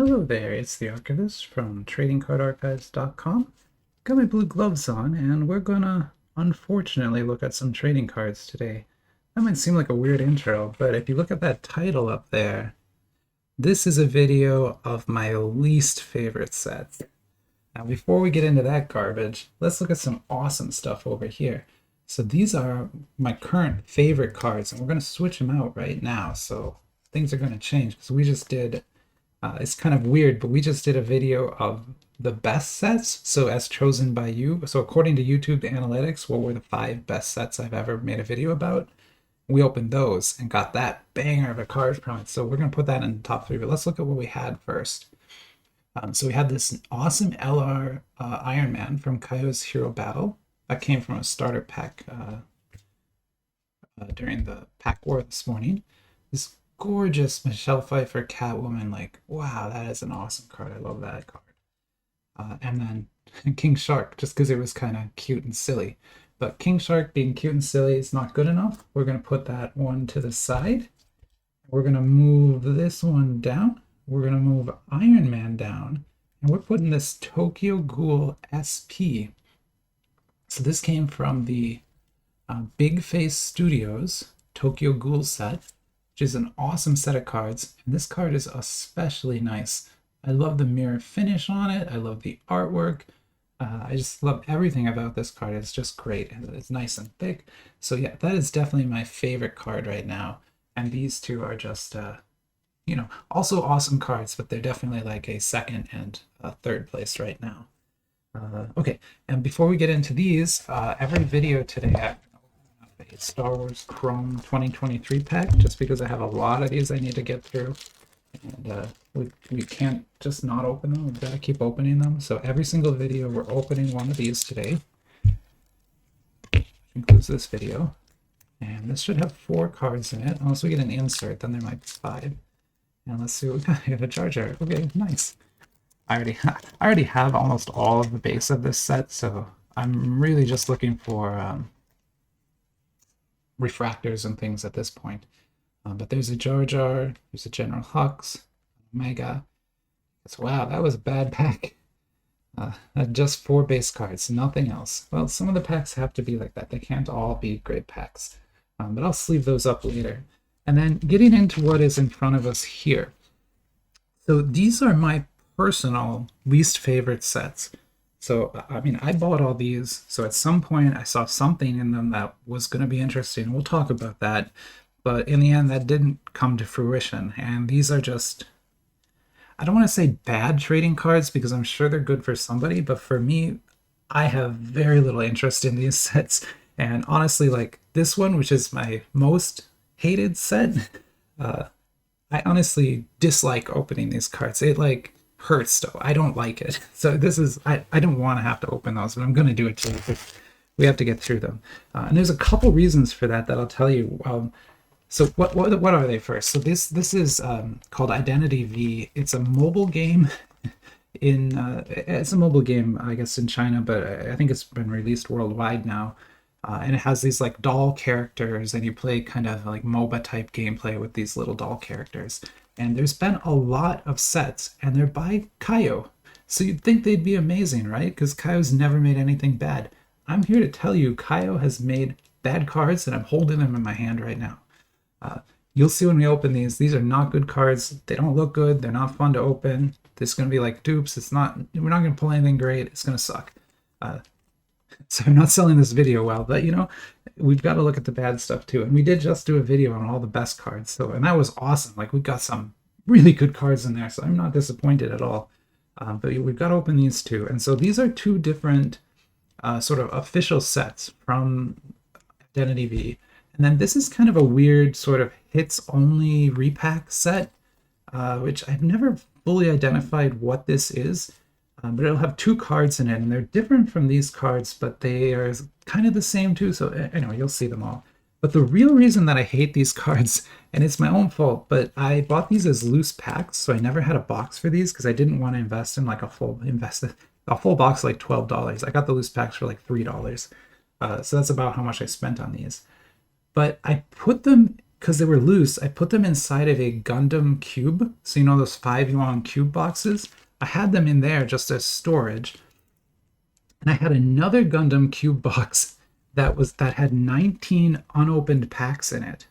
Hello there, it's the Archivist from TradingCardArchives.com. Got my blue gloves on, and we're gonna unfortunately look at some trading cards today. That might seem like a weird intro, but if you look at that title up there, this is a video of my least favorite sets. Now, before we get into that garbage, let's look at some awesome stuff over here. So these are my current favorite cards, and we're gonna switch them out right now. So things are gonna change because we just did it's kind of weird, but we just did a video of the best sets, so as chosen by you. So according to YouTube analytics, what were the 5 best sets I've ever made a video about? We opened those and got that banger of a card from it. So we're going to put that in the top 3, but let's look at what we had first. So we had this awesome LR Iron Man from Kayou's Hero Battle. That came from a starter pack during the pack war this morning. This gorgeous Michelle Pfeiffer Catwoman, like, wow, that is an awesome card. I love that card. And then King Shark, just because it was kind of cute and silly. But King Shark being cute and silly is not good enough. We're going to put that one to the side. We're going to move this one down. We're going to move Iron Man down. And we're putting this Tokyo Ghoul SP. So this came from the Big Face Studios Tokyo Ghoul set, which is an awesome set of cards. And this card is especially nice. I love the mirror finish on it. I love the artwork. I just love everything about this card. It's just great. And it's nice and thick. So yeah, that is definitely my favorite card right now. And these two are just, also awesome cards, but they're definitely like a second and third place right now. Okay, and before we get into these, every video today, I a Star Wars Chrome 2023 pack, just because I have a lot of these I need to get through. And we can't just not open them. We've got to keep opening them. So every single video, we're opening one of these today. Which includes this video. And this should have 4 cards in it. Unless we get an insert, then there might be 5. And let's see what we got. We got a Jar Jar. Okay, nice. I already have almost all of the base of this set, so I'm really just looking for refractors and things at this point. But there's a Jar Jar, there's a General Hux, Omega. So, wow, that was a bad pack. Just 4 base cards, nothing else. Well, some of the packs have to be like that. They can't all be great packs. But I'll sleeve those up later. And then getting into what is in front of us here. So these are my personal least favorite sets. So, I mean, I bought all these, so at some point I saw something in them that was going to be interesting. We'll talk about that. But in the end, that didn't come to fruition. And these are just, I don't want to say bad trading cards because I'm sure they're good for somebody, but for me, I have very little interest in these sets. And honestly, like this one, which is my most hated set, I honestly dislike opening these cards. It like hurts though. I don't like it. So this is, I don't want to have to open those, but I'm going to do it too. We have to get through them. And there's a couple reasons for that I'll tell you. So what are they first? So this is called Identity V. It's a mobile game it's a mobile game, I guess, in China, but I think it's been released worldwide now. And it has these like doll characters, and you play kind of like MOBA type gameplay with these little doll characters. And there's been a lot of sets, and they're by Kayou. So you'd think they'd be amazing, right? Because Kayou's never made anything bad. I'm here to tell you, Kayou has made bad cards, and I'm holding them in my hand right now. You'll see when we open these. These are not good cards. They don't look good. They're not fun to open. This is going to be like dupes. We're not going to pull anything great. It's going to suck. So I'm not selling this video well, but we've got to look at the bad stuff too. And we did just do a video on all the best cards. And that was awesome. Like, we've got some really good cards in there. So I'm not disappointed at all. But we've got to open these two. And so these are 2 different sort of official sets from Identity V. And then this is kind of a weird sort of hits-only repack set, which I've never fully identified what this is. But it'll have 2 cards in it, and they're different from these cards, but they are kind of the same too. So anyway, you'll see them all. But the real reason that I hate these cards, and it's my own fault, but I bought these as loose packs, so I never had a box for these because I didn't want to invest in like a full box, like $12. I got the loose packs for like $3. So that's about how much I spent on these. But I put them because they were loose, I put them inside of a Gundam cube. So you know those 5 yuan cube boxes? I had them in there just as storage. And I had another Gundam cube box that had 19 unopened packs in it.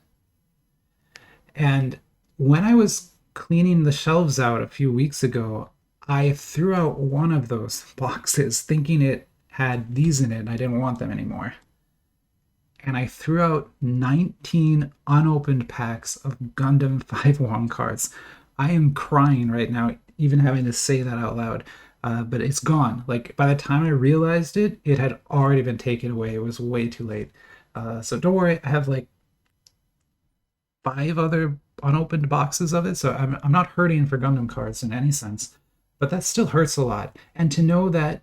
And when I was cleaning the shelves out a few weeks ago, I threw out one of those boxes thinking it had these in it and I didn't want them anymore. And I threw out 19 unopened packs of Gundam 5-1 cards. I am crying right now, even having to say that out loud. But it's gone. Like, by the time I realized it, it had already been taken away. It was way too late. So don't worry, I have like 5 other unopened boxes of it, so I'm not hurting for Gundam cards in any sense. But that still hurts a lot. And to know that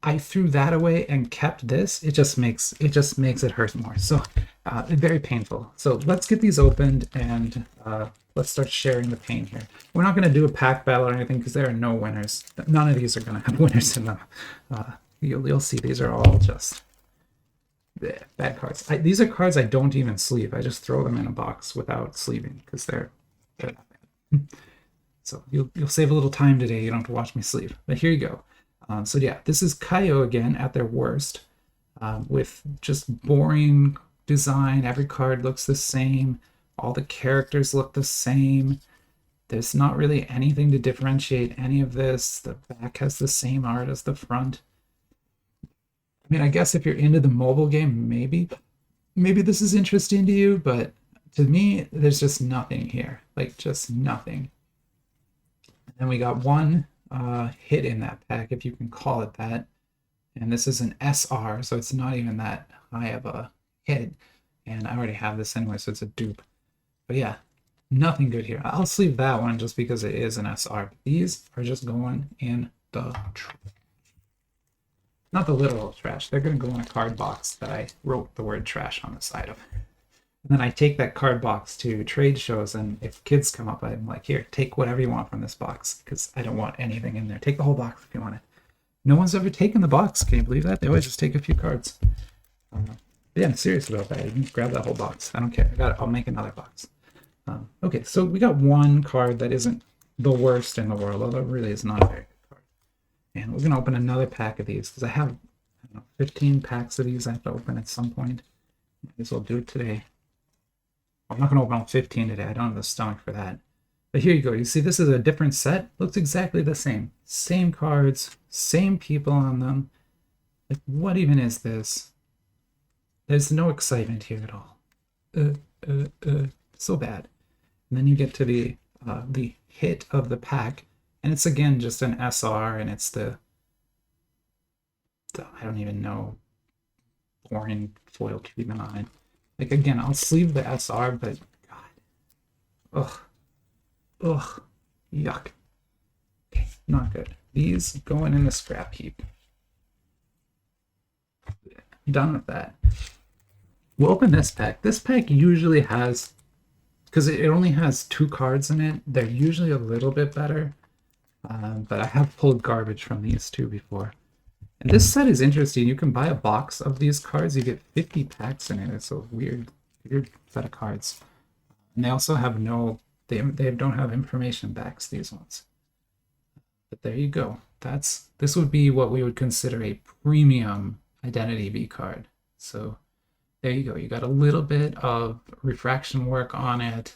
I threw that away and kept this, it just makes it hurt more. So very painful. So let's get these opened and let's start sharing the pain here. We're not going to do a pack battle or anything because there are no winners. None of these are going to have winners in them. You'll see these are all just bad cards. These are cards I don't even sleeve. I just throw them in a box without sleeving because they're not bad. So you'll save a little time today. You don't have to watch me sleeve. But here you go. So yeah, this is Kayou again at their worst, with just boring design. Every card looks the same. All the characters look the same. There's not really anything to differentiate any of this. The back has the same art as the front. I mean, I guess if you're into the mobile game, maybe this is interesting to you, but to me, there's just nothing here. Like, just nothing. And then we got one hit in that pack, if you can call it that. And this is an SR, so it's not even that high of a hit. And I already have this anyway, so it's a dupe. But yeah, nothing good here. I'll sleeve that one just because it is an SR. These are just going in the trash. Not the literal trash. They're going to go in a card box that I wrote the word trash on the side of. And then I take that card box to trade shows, and if kids come up, I'm like, here, take whatever you want from this box, because I don't want anything in there. Take the whole box if you want it. No one's ever taken the box. Can you believe that? They always just take a few cards. Yeah, I'm serious about that. You can grab that whole box. I don't care. I got it. I'll make another box. Okay, so we got one card that isn't the worst in the world, although it really is not a very good card. And we're going to open another pack of these, because I have 15 packs of these I have to open at some point. Might as well do it today. I'm not going to open all 15 today. I don't have the stomach for that. But here you go. You see, this is a different set. Looks exactly the same. Same cards, same people on them. Like, what even is this? There's no excitement here at all. So bad. And then you get to the hit of the pack, and it's again just an SR, and it's the I don't even know, boring foil treatment on it. Like, again, I'll sleeve the SR, but God, ugh, yuck. Okay, not good. These going in the scrap heap. Done with that. We'll open this pack. This pack usually has, because it only has 2 cards in it, they're usually a little bit better. But I have pulled garbage from these 2 before. And this set is interesting. You can buy a box of these cards. You get 50 packs in it. It's a weird set of cards. And they also have they don't have information backs, these ones. But there you go. This would be what we would consider a premium Identity V card. So there you go. You got a little bit of refraction work on it.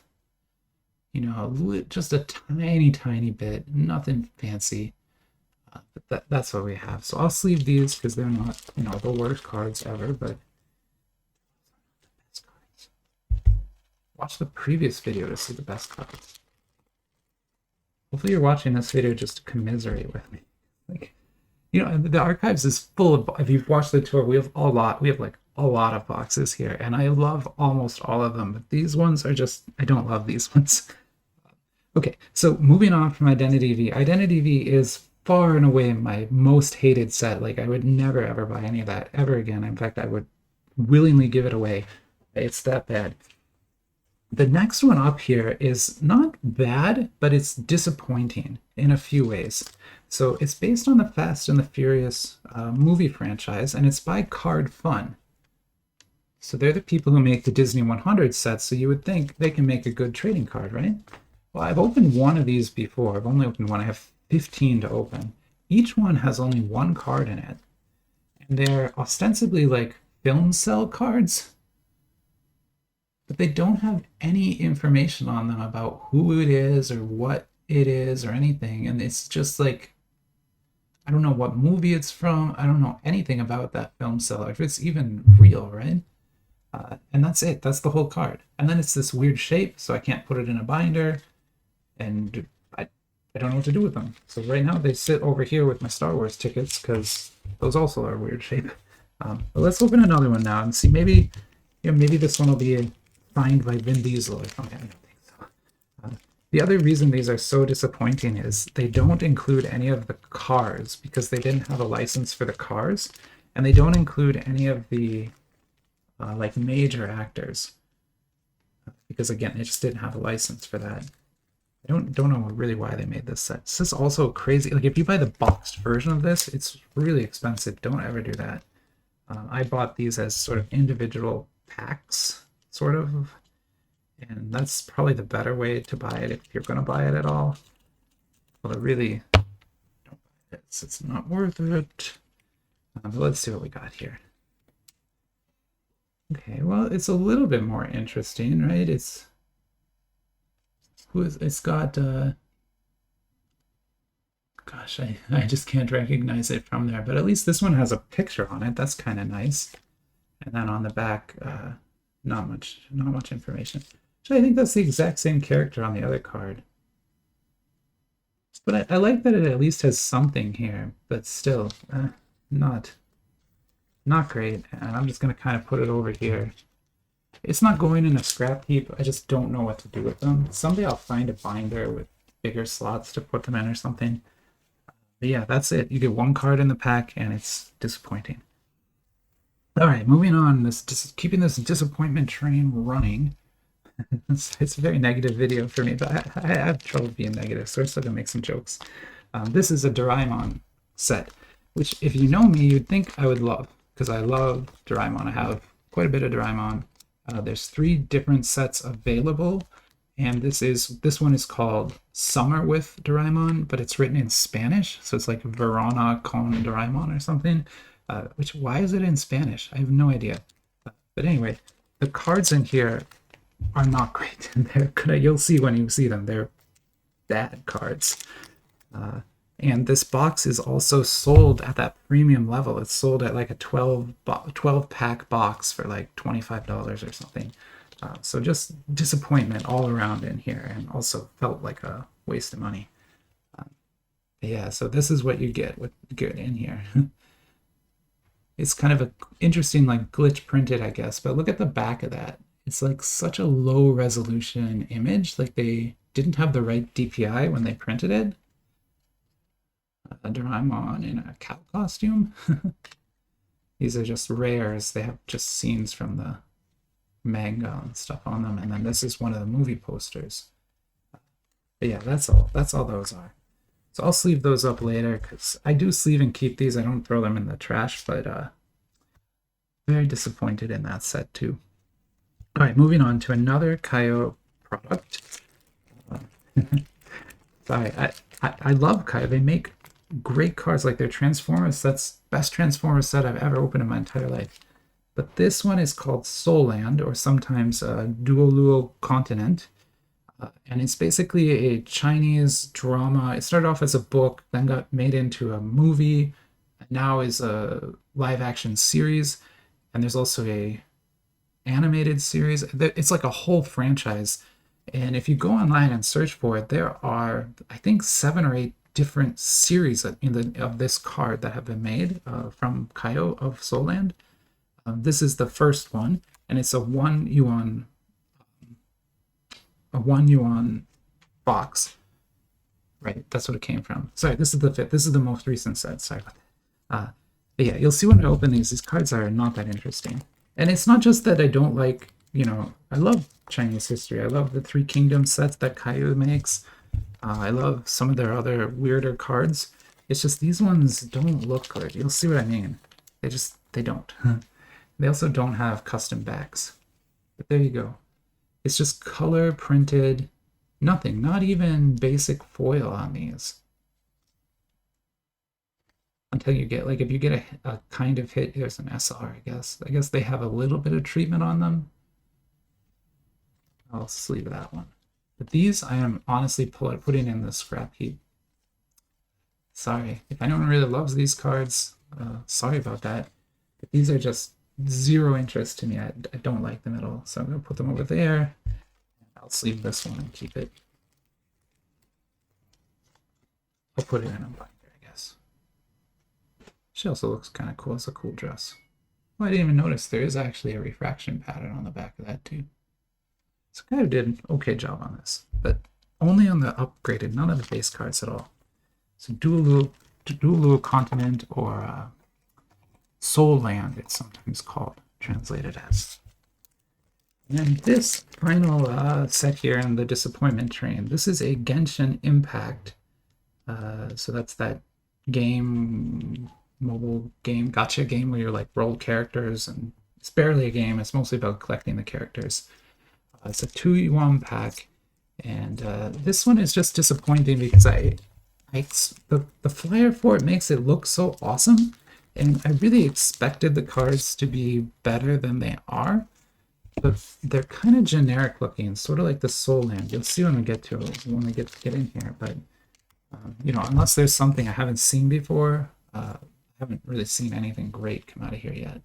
You know, just a tiny bit. Nothing fancy. But that's what we have. So I'll sleeve these because they're not, the worst cards ever, but the best cards. Watch the previous video to see the best cards. Hopefully you're watching this video just to commiserate with me. Like, the archives is full of, if you've watched the tour, we have like a lot of boxes here, and I love almost all of them, but these ones are just, I don't love these ones. Okay, so moving on from Identity V. Identity V is far and away my most hated set. Like, I would never ever buy any of that ever again. In fact, I would willingly give it away. It's that bad. The next one up here is not bad, but it's disappointing in a few ways. So it's based on the Fast and the Furious movie franchise, and it's by Card.fun. So they're the people who make the Disney 100 sets, so you would think they can make a good trading card, right? Well, I've opened one of these before. I've only opened one. I have 15 to open. Each one has only one card in it. And they're ostensibly like film cell cards, but they don't have any information on them about who it is or what it is or anything. And it's just like, I don't know what movie it's from. I don't know anything about that film cell, if it's even real, right? And that's it. That's the whole card. And then it's this weird shape, so I can't put it in a binder. And I don't know what to do with them. So right now they sit over here with my Star Wars tickets because those also are weird shape. But let's open another one now and see. Maybe, maybe this one will be signed by Vin Diesel or something. I don't think so. The other reason these are so disappointing is they don't include any of the cars because they didn't have a license for the cars, and they don't include any of the like major actors because again, they just didn't have a license for that. I don't know really why they made this set. This is also crazy. Like if you buy the boxed version of this, it's really expensive. Don't ever do that. I bought these as sort of individual packs, sort of, and that's probably the better way to buy it if you're going to buy it at all. Well, it really don't buy it. It's not worth it. But let's see what we got here. Okay, well, it's a little bit more interesting, right? It's got gosh, I just can't recognize it from there, but at least this one has a picture on it. That's kind of nice. And then on the back, not much information. So I think that's the exact same character on the other card. But I like that it at least has something here, but still not great. And I'm just gonna kind of put it over here. It's not going in a scrap heap. I just don't know what to do with them. Someday I'll find a binder with bigger slots to put them in or something. But yeah, that's it. You get one card in the pack, and it's disappointing. All right, moving on. Keeping this disappointment train running. It's a very negative video for me, but I have trouble being negative, so we're still gonna make some jokes. This is a Doraemon set, which if you know me, you'd think I would love, because I love Doraemon. I have quite a bit of Doraemon. There's 3 different sets available, and this one is called Summer with Doraemon, but it's written in Spanish, so it's like Verona con Doraemon or something. Why is it in Spanish? I have no idea. But anyway, the cards in here are not great. You'll see when you see them. They're bad cards. And this box is also sold at that premium level. It's sold at like a 12 pack box for like $25 or something. So just disappointment all around in here, and also felt like a waste of money. Yeah, so this is what you get in here. It's kind of an interesting like glitch printed, I guess, but look at the back of that. It's like such a low resolution image. Like they didn't have the right DPI when they printed it. Doraemon in a cow costume. These are just rares. They have just scenes from the manga and stuff on them, and then this is one of the movie posters. But yeah, that's all those are. So I'll sleeve those up later, because I do sleeve and keep these. I don't throw them in the trash, but very disappointed in that set too. All right, moving on to another Kayou product. Sorry, I love Kayou. They make great cards. Like their Transformers set's best Transformers set I've ever opened in my entire life. But this one is called Soul Land, or sometimes Duoluo Continent. And it's basically a Chinese drama. It started off as a book, then got made into a movie, now is a live action series, and there's also a animated series. It's like a whole franchise. And if you go online and search for it, there are, I think, 7 or 8 different series of this card that have been made from Kayou of Soul Land. This is the first one, and it's a 1 yuan box. Right, that's what it came from. Sorry, this is the 5th. This is the most recent set. Sorry about that. But yeah, you'll see when I open these cards are not that interesting. And it's not just that I don't like, I love Chinese history. I love the 3 Kingdoms sets that Kayou makes. I love some of their other weirder cards. It's just these ones don't look good. You'll see what I mean. They don't. They also don't have custom backs. But there you go. It's just color printed, nothing, not even basic foil on these. Until you get, like, if you get a kind of hit, here's an SR, I guess. I guess they have a little bit of treatment on them. I'll sleeve that one. But these I am honestly putting in the scrap heap. Sorry. If anyone really loves these cards, sorry about that. But these are just zero interest to me. I don't like them at all. So I'm going to put them over there. I'll sleeve this one and keep it. I'll put it in a binder, I guess. She also looks kind of cool. It's a cool dress. Oh, I didn't even notice there is actually a refraction pattern on the back of that too. So kind of did an okay job on this, but only on the upgraded, none of the base cards at all. So Dual Continent, or Soul Land, it's sometimes called, translated as. And then this final set here in the Disappointment Train, this is a Genshin Impact. So that's that game, mobile game, gacha game where you're like roll characters, and it's barely a game. It's mostly about collecting the characters. It's a 2-1 pack, and this one is just disappointing because the flyer for it makes it look so awesome, and I really expected the cards to be better than they are, but they're kind of generic looking, sort of like the Soul Land. You'll see when we get to it, when we get in here, but you know, unless there's something I haven't seen before, I haven't really seen anything great come out of here yet.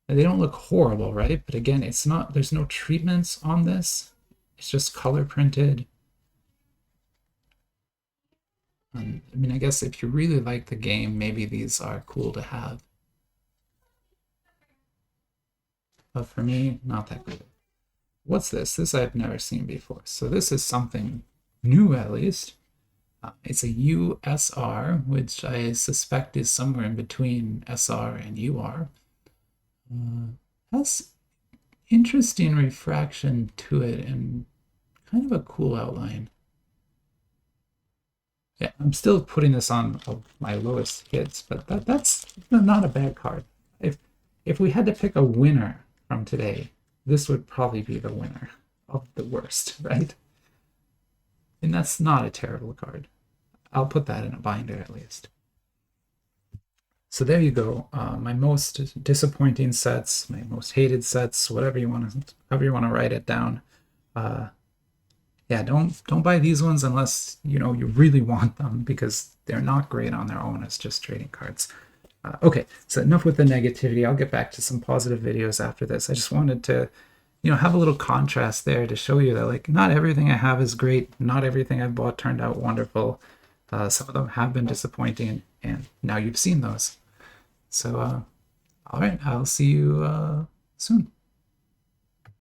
They don't look horrible, right? But again, it's not, there's no treatments on this. It's just color printed. I mean, I guess if you really like the game, maybe these are cool to have. But for me, not that good. What's this? This I've never seen before. So this is something new, at least. It's a USR, which I suspect is somewhere in between SR and UR. Has interesting refraction to it and kind of a cool outline. Yeah, I'm still putting this on my lowest hits, but that's not a bad card. If we had to pick a winner from today, this would probably be the winner of the worst, right? And that's not a terrible card. I'll put that in a binder at least. So there you go. My most disappointing sets, my most hated sets, whatever you want to, however you want to write it down. Yeah, don't buy these ones unless you know you really want them, because they're not great on their own as just trading cards. Okay, so enough with the negativity. I'll get back to some positive videos after this. I just wanted to, you know, have a little contrast there to show you that, like, not everything I have is great. Not everything I've bought turned out wonderful. Some of them have been disappointing, and now you've seen those. So, all right, I'll see you soon.